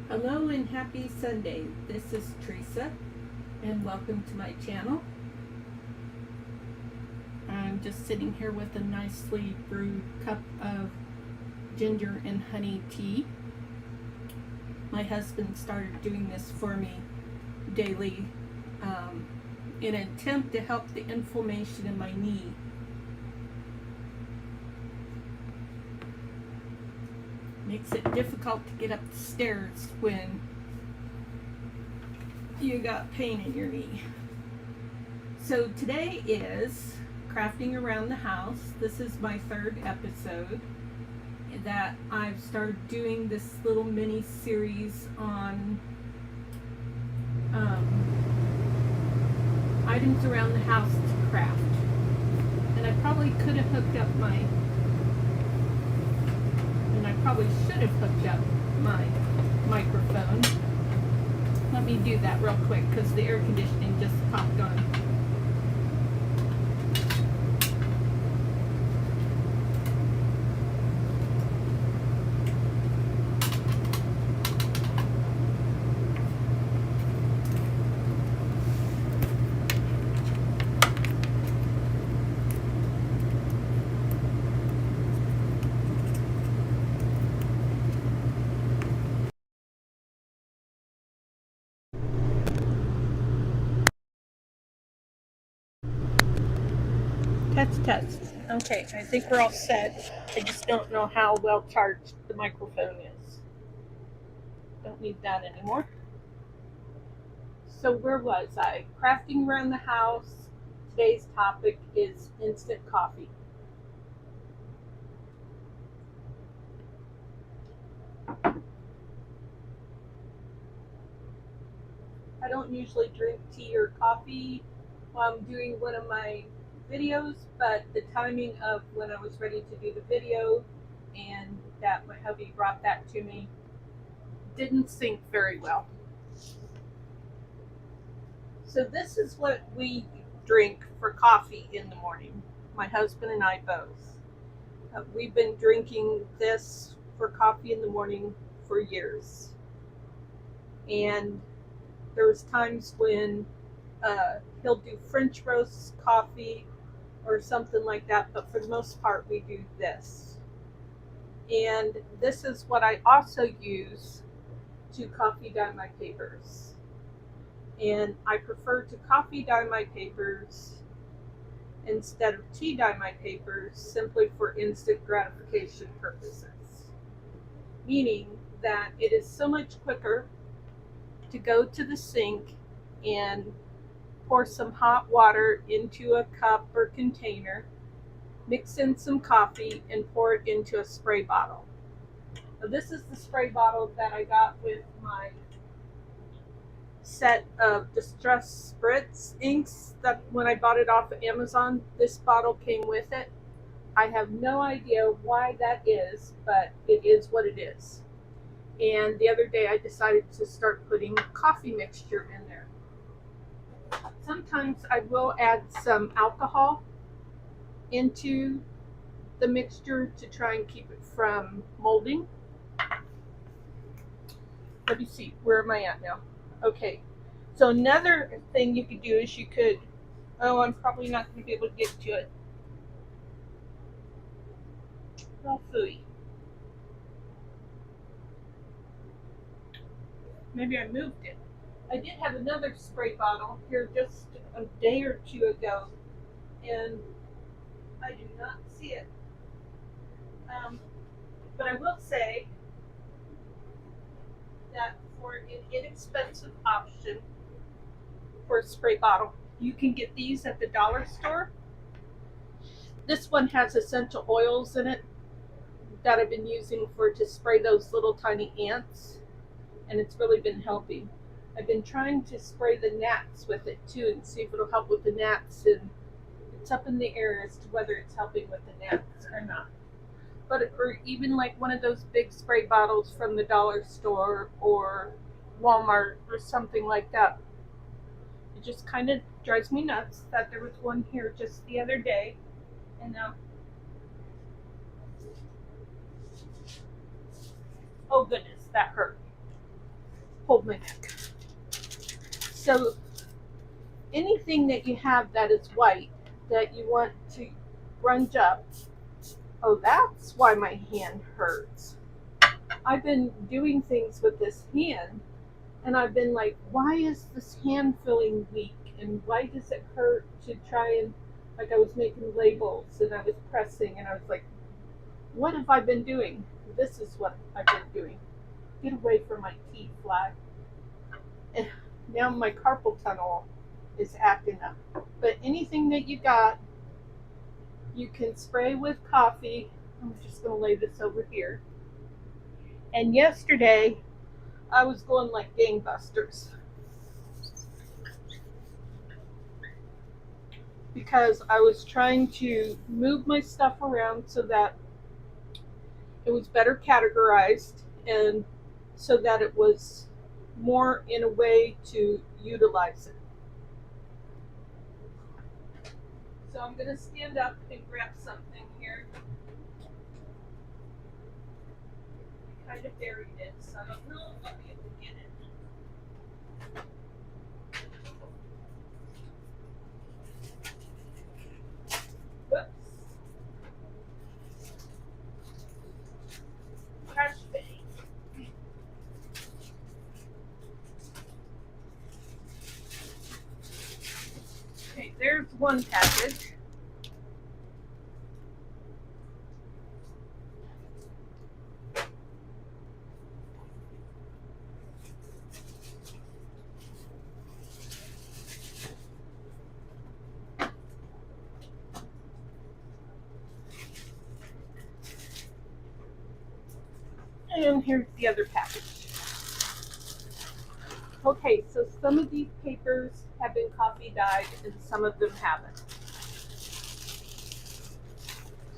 Hello and happy Sunday. This is Theresa and welcome to my channel. I'm just sitting here with a nicely brewed cup of ginger and honey tea. My husband started doing this for me daily in an attempt to help the inflammation in my knee. Makes it difficult to get up the stairs when you got pain in your knee. So today is crafting around the house. This is my third episode that I've started doing this little mini series on items around the house to craft. And I probably could have hooked up probably should have hooked up my microphone. Let me do that real quick because the air conditioning just popped on. Test. Okay, I think we're all set. I just don't know how well charged the microphone is. Don't need that anymore. So where was I? Crafting around the house. Today's topic is instant coffee. I don't usually drink tea or coffee while I'm doing one of my videos, but the timing of when I was ready to do the video and that my hubby brought that to me didn't sync very well. So this is what we drink for coffee in the morning, my husband and I both. We've been drinking this for coffee in the morning for years. And there's times when he'll do French roast coffee or something like that, but for the most part we do this. And this is what I also use to coffee dye my papers. And I prefer to coffee dye my papers instead of tea dye my papers simply for instant gratification purposes. Meaning that it is so much quicker to go to the sink and pour some hot water into a cup or container, mix in some coffee, and pour it into a spray bottle. Now, this is the spray bottle that I got with my set of Distress Spritz inks that when I bought it off of Amazon, this bottle came with it. I have no idea why that is, but it is what it is. And the other day I decided to start putting coffee mixture in there. Sometimes I will add some alcohol into the mixture to try and keep it from molding. Let me see, where am I at now? Okay, so another thing you could do is you could, I'm probably not going to be able to get to it. Oh, phooey. Maybe I moved it. I did have another spray bottle here just a day or two ago, and I do not see it. But I will say that for an inexpensive option for a spray bottle, you can get these at the dollar store. This one has essential oils in it that I've been using to spray those little tiny ants, and it's really been helping. I've been trying to spray the gnats with it too and see if it'll help with the gnats, and it's up in the air as to whether it's helping with the gnats or not. But or even like one of those big spray bottles from the dollar store or Walmart or something like that. It just kind of drives me nuts that there was one here just the other day, and now oh goodness, that hurt. So anything that you have that is white that you want to grunge up, oh, that's why my hand hurts. I've been doing things with this hand, and I've been like, why is this hand feeling weak? And why does it hurt to try and, like, I was making labels and I was pressing, and I was like, what have I been doing? This is what I've been doing. Get away from my T flag. And now my carpal tunnel is acting up. But anything that you got, you can spray with coffee. I'm just going to lay this over here. And yesterday, I was going like gangbusters because I was trying to move my stuff around so that it was better categorized and so that it was more in a way to utilize it. So I'm going to stand up and grab something here. I kind of buried it, so I don't know if I'll be able to get it. Whoops. Trash bag. Okay, there's one package. And here's the other package. Okay, so some of these papers have been coffee dyed and some of them haven't.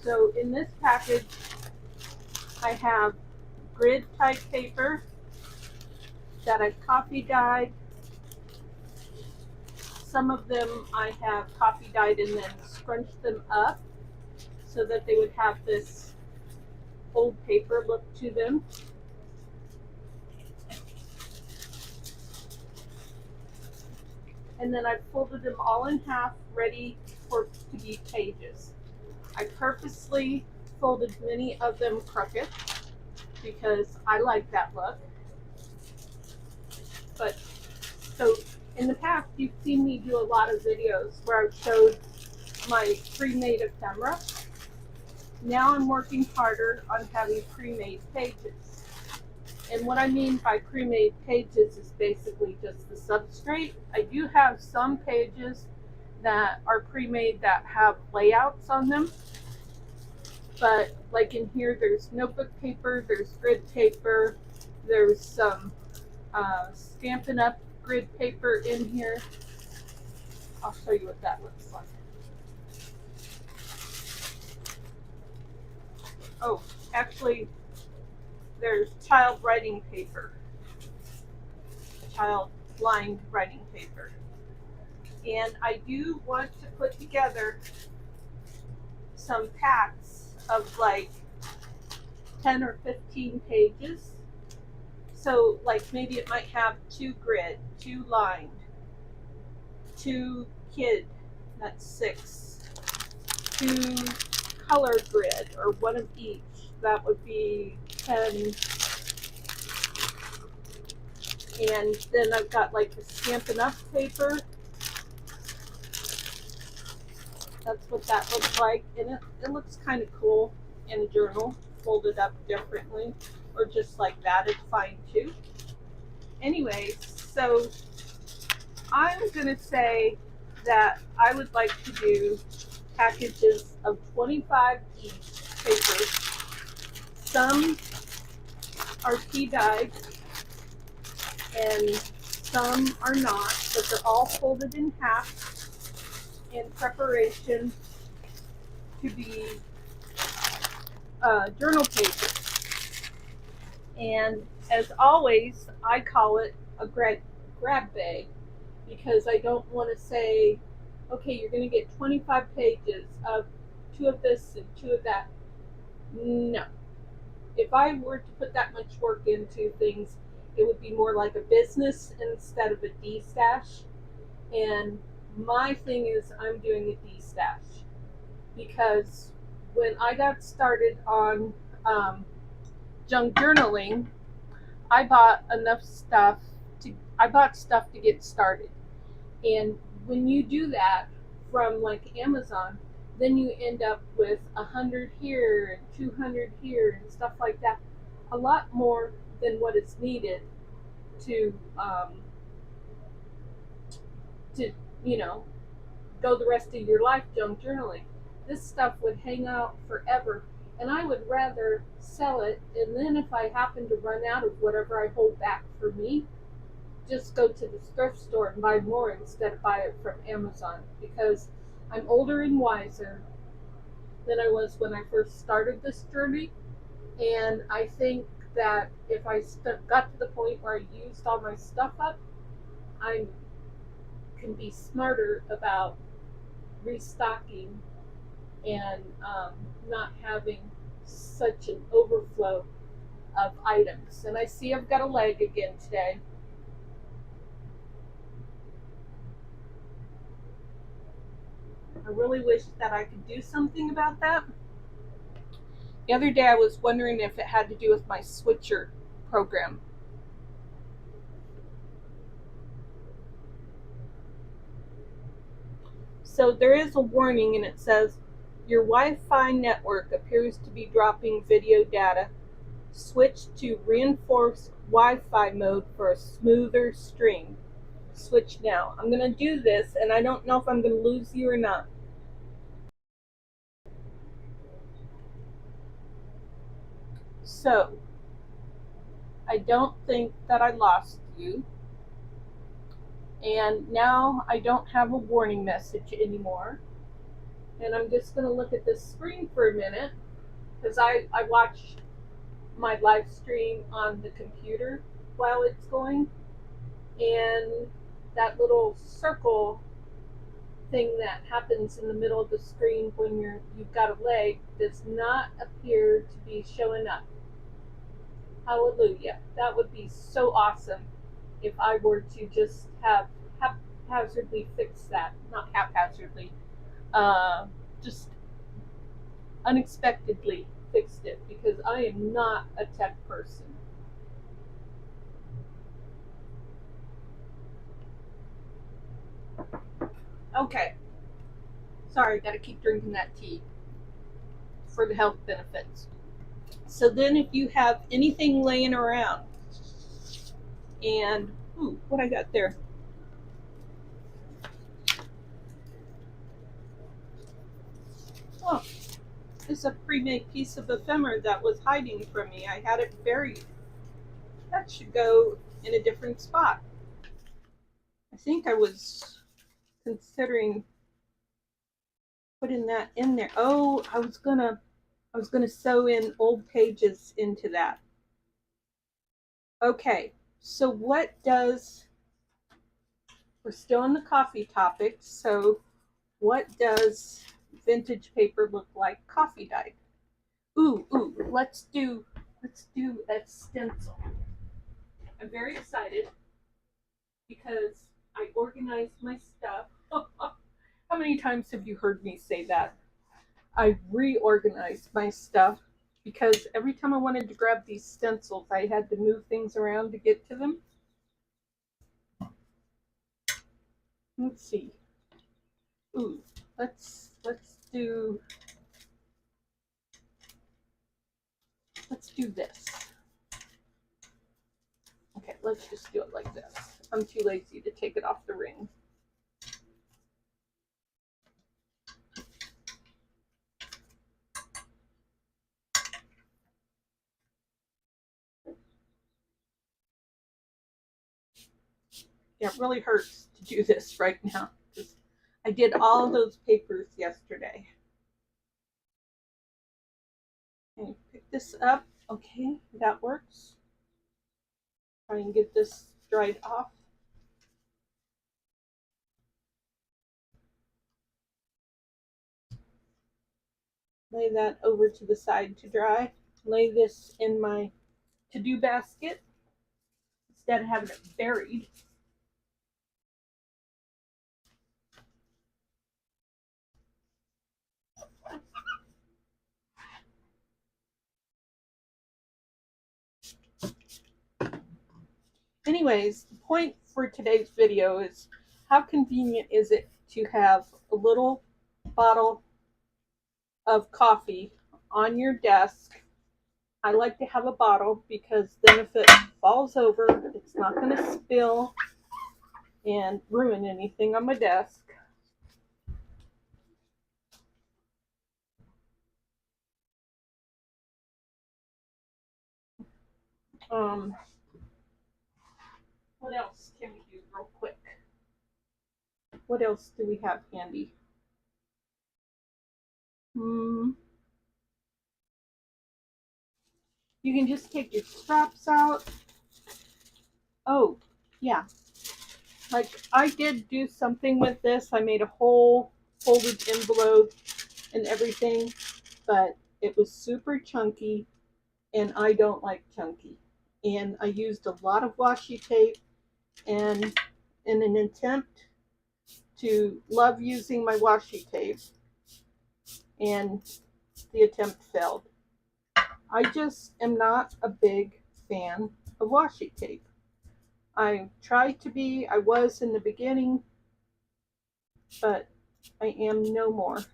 So in this package, I have grid type paper that I've coffee dyed. Some of them I have coffee dyed and then scrunched them up so that they would have this old paper look to them. And then I folded them all in half, ready to be pages. I purposely folded many of them crooked because I like that look. But so in the past, you've seen me do a lot of videos where I've showed my pre-made ephemera. Now I'm working harder on having pre-made pages. And what I mean by pre-made pages is basically just the substrate. I do have some pages that are pre-made that have layouts on them. But like in here, there's notebook paper, there's grid paper, there's some Stampin' Up! Grid paper in here. I'll show you what that looks like. Oh, actually, there's child writing paper, child blind writing paper. And I do want to put together some packs of like 10 or 15 pages. So like maybe it might have 2 grid, 2 lined, 2 kid, that's 6, 2 color grid, or 1 of each, that would be 10. And then I've got like the Stampin' Up! Paper. That's what that looks like. And it looks kind of cool in a journal, folded up differently, or just like that, it's fine too. Anyway, so I'm going to say that I would like to do packages of 25 each papers. Some are tea-dyed and some are not, but they're all folded in half in preparation to be journal pages. And as always, I call it a grab bag because I don't want to say, okay, you're going to get 25 pages of 2 of this and 2 of that. No. If I were to put that much work into things, it would be more like a business instead of a D-stash. And my thing is I'm doing a D-stash because when I got started on junk journaling, I bought stuff to get started. And when you do that from like Amazon, then you end up with 100 here and 200 here and stuff like that. A lot more than what is needed to to you know go the rest of your life junk journaling. This stuff would hang out forever, and I would rather sell it. And then if I happen to run out of whatever I hold back for me, just go to the thrift store and buy more instead of buy it from Amazon, because I'm older and wiser than I was when I first started this journey. And I think that if I got to the point where I used all my stuff up, I can be smarter about restocking and not having such an overflow of items. And I see I've got a leg again today. I really wish that I could do something about that. The other day I was wondering if it had to do with my switcher program. So there is a warning, and it says, your Wi-Fi network appears to be dropping video data. Switch to reinforced Wi-Fi mode for a smoother stream. Switch now. I'm going to do this, and I don't know if I'm going to lose you or not. So, I don't think that I lost you. And now I don't have a warning message anymore. And I'm just going to look at this screen for a minute, because I watch my live stream on the computer while it's going. And that little circle thing that happens in the middle of the screen when you've got a leg does not appear to be showing up. Hallelujah. That would be so awesome if I were to just have haphazardly fix that. Not haphazardly, just unexpectedly fixed it, because I am not a tech person. Okay. Sorry, gotta keep drinking that tea for the health benefits. So then if you have anything laying around, and what I got there? Oh, it's a pre-made piece of ephemera that was hiding from me. I had it buried. That should go in a different spot. I think I was considering putting that in there. Oh, I was gonna sew in old pages into that. Okay, so we're still on the coffee topic, so what does vintage paper look like coffee dyed? Let's do a stencil. I'm very excited because I organized my stuff. How many times have you heard me say that? I reorganized my stuff because every time I wanted to grab these stencils, I had to move things around to get to them. Let's see. Let's do this. Okay, let's just do it like this. I'm too lazy to take it off the ring. Yeah, it really hurts to do this right now because I did all those papers yesterday. Okay, pick this up. Okay, that works. Try and get this dried off. Lay that over to the side to dry. Lay this in my to-do basket instead of having it buried. Anyways, the point for today's video is how convenient is it to have a little bottle of coffee on your desk. I like to have a bottle because then if it falls over, it's not going to spill and ruin anything on my desk. What else can we do real quick? What else do we have handy? You can just take your straps out. Oh, yeah. Like, I did do something with this. I made a whole folded envelope and everything, but it was super chunky, and I don't like chunky. And I used a lot of washi tape, and in an attempt to love using my washi tape, and the attempt failed. I just am not a big fan of washi tape. I tried to be, I was in the beginning, but I am no more.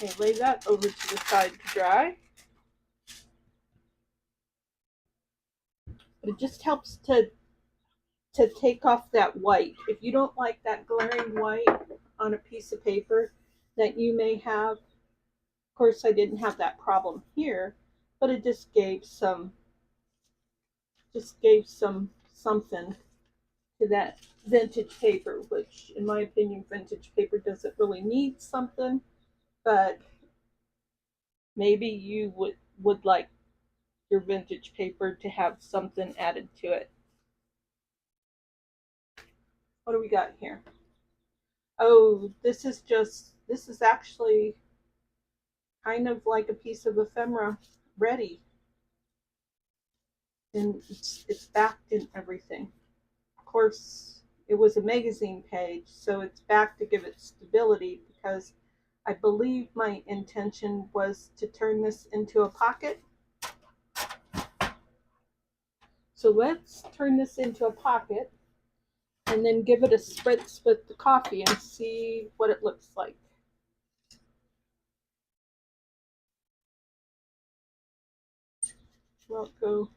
Okay, lay that over to the side to dry. But it just helps to take off that white. If you don't like that glaring white on a piece of paper that you may have, of course I didn't have that problem here, but it just gave something to that vintage paper, which in my opinion vintage paper doesn't really need something, but maybe you would like your vintage paper to have something added to it. What do we got here? Oh, this is actually kind of like a piece of ephemera ready. And it's backed in everything. Of course, it was a magazine page, so it's backed to give it stability, because I believe my intention was to turn this into a pocket. So let's turn this into a pocket and then give it a spritz with the coffee and see what it looks like. Well, go.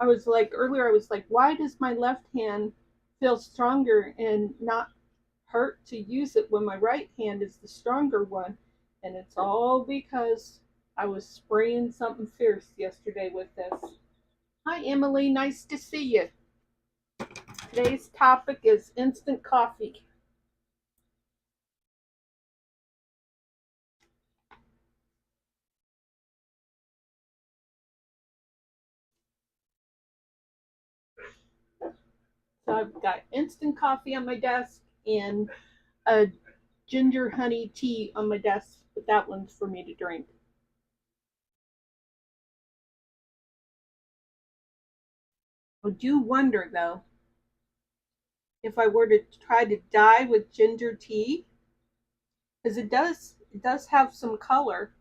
Earlier I was like, why does my left hand feel stronger and not hurt to use it when my right hand is the stronger one? And it's all because I was spraying something fierce yesterday with this. Hi, Emily. Nice to see you. Today's topic is instant coffee. So I've got instant coffee on my desk and a ginger honey tea on my desk, but that one's for me to drink. I do wonder, though, if I were to try to dye with ginger tea, because it does have some color.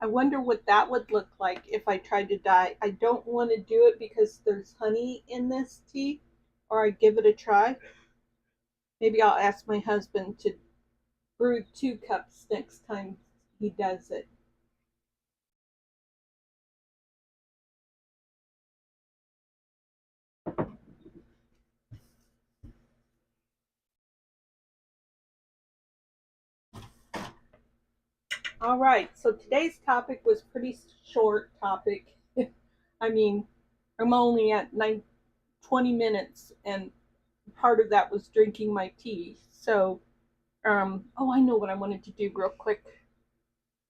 I wonder what that would look like if I tried to dye. I don't want to do it because there's honey in this tea, or I give it a try. Maybe I'll ask my husband to brew 2 cups next time he does it. All right, so today's topic was pretty short topic. I mean, I'm only at 20 minutes, and part of that was drinking my tea. So, oh, I know what I wanted to do real quick.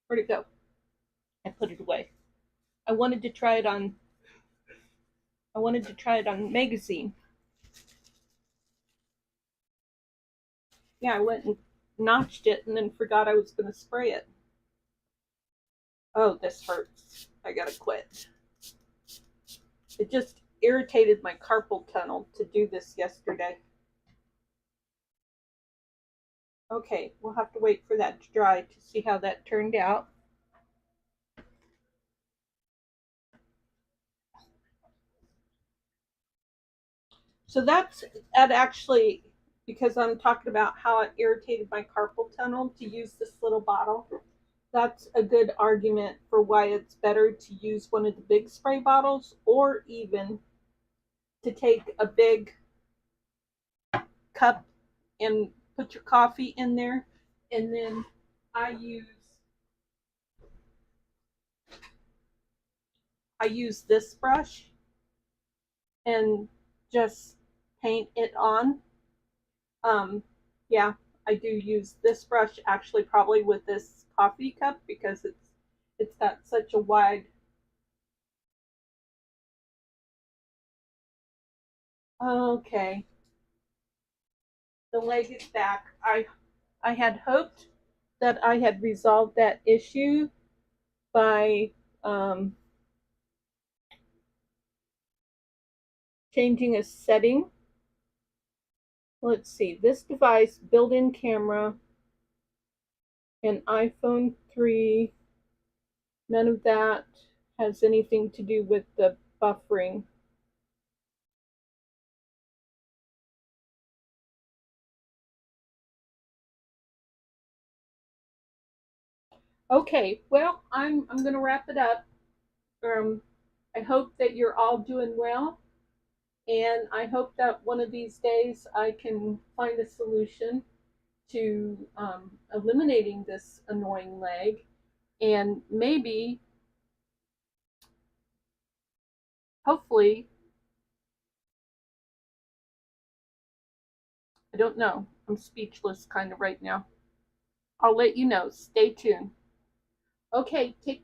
Where'd it go? I put it away. I wanted to try it on magazine. Yeah, I went and notched it and then forgot I was going to spray it. Oh, this hurts. I gotta quit. irritated my carpal tunnel to do this yesterday. Okay, we'll have to wait for that to dry to see how that turned out. So that actually, because I'm talking about how it irritated my carpal tunnel to use this little bottle, that's a good argument for why it's better to use one of the big spray bottles, or even to take a big cup and put your coffee in there. And then I use this brush and just paint it on. Yeah, I do use this brush actually probably with this coffee cup because it's got such a wide. Okay, the leg is back. I had hoped that I had resolved that issue by changing a setting. Let's see, this device, built-in camera, an iPhone 3, none of that has anything to do with the buffering. Okay, well, I'm going to wrap it up. I hope that you're all doing well, and I hope that one of these days I can find a solution to eliminating this annoying leg, and maybe, hopefully, I don't know. I'm speechless kind of right now. I'll let you know. Stay tuned. Okay, take care.